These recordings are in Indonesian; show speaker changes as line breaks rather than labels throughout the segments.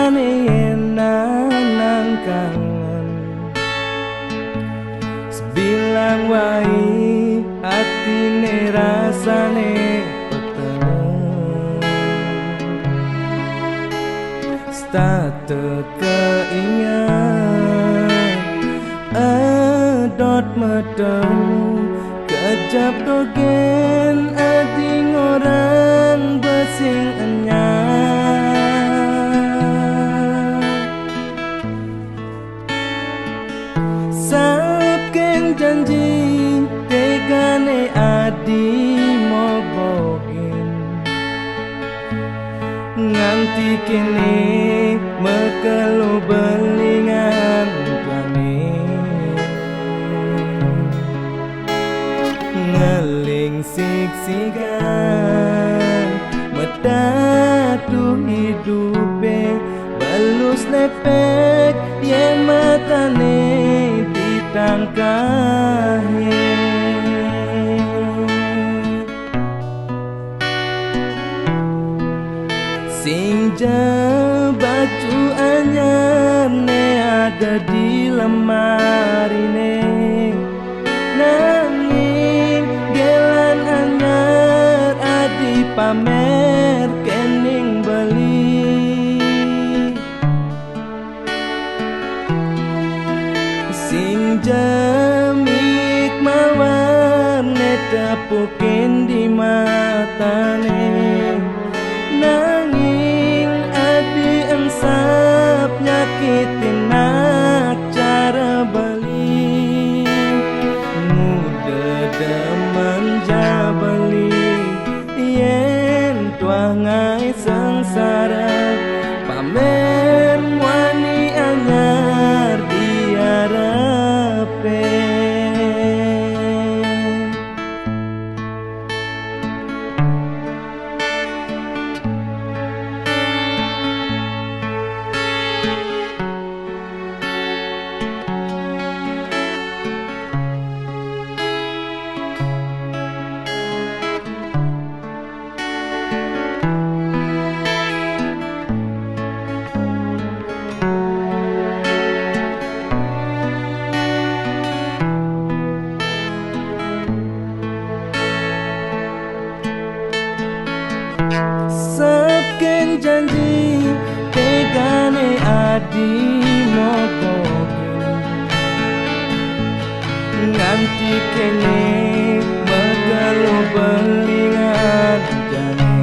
tekane nang kangen sebilang wai atine rasane peteng state keingat edot medeng kejap dogen ading orang besing enyang sapken janji tegane adi mobogin nganti kini mekelu belingan kami ngeling siksikan medatu hidupe balus lepek ye matane ditangkahe sing baju anyar ne ada di lemari ne nanging gelan anyar adi pamer kening beli sing jamik mawar ne tepukin di matane nanging adi ensap nyakitin nak cara beli muda demen jabali yen tuangai sengsara pamer wani anyar diarepe sapken janji tegane adi mobogin nganti kene megelu belingan jane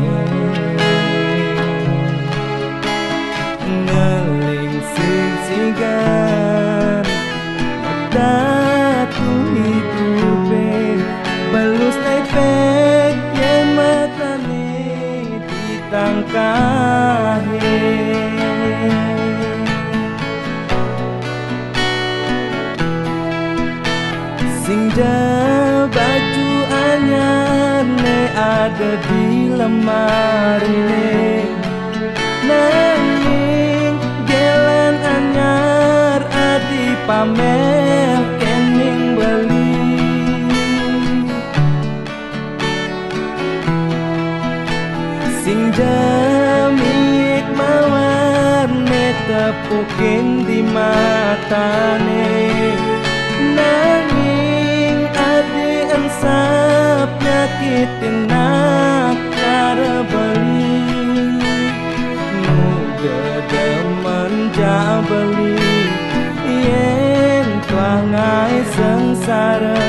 ngeling singsigan datu hidupe balus lepek ye matane ditangkahe sing baju anyar ne ada di lemari ne nanging gelan anyar adi pamer kening beli sing jamik mawar ne tepukin di matane nanging adi ensap nyakitin nak cara beli muda demen jabali yen tuangai sengsara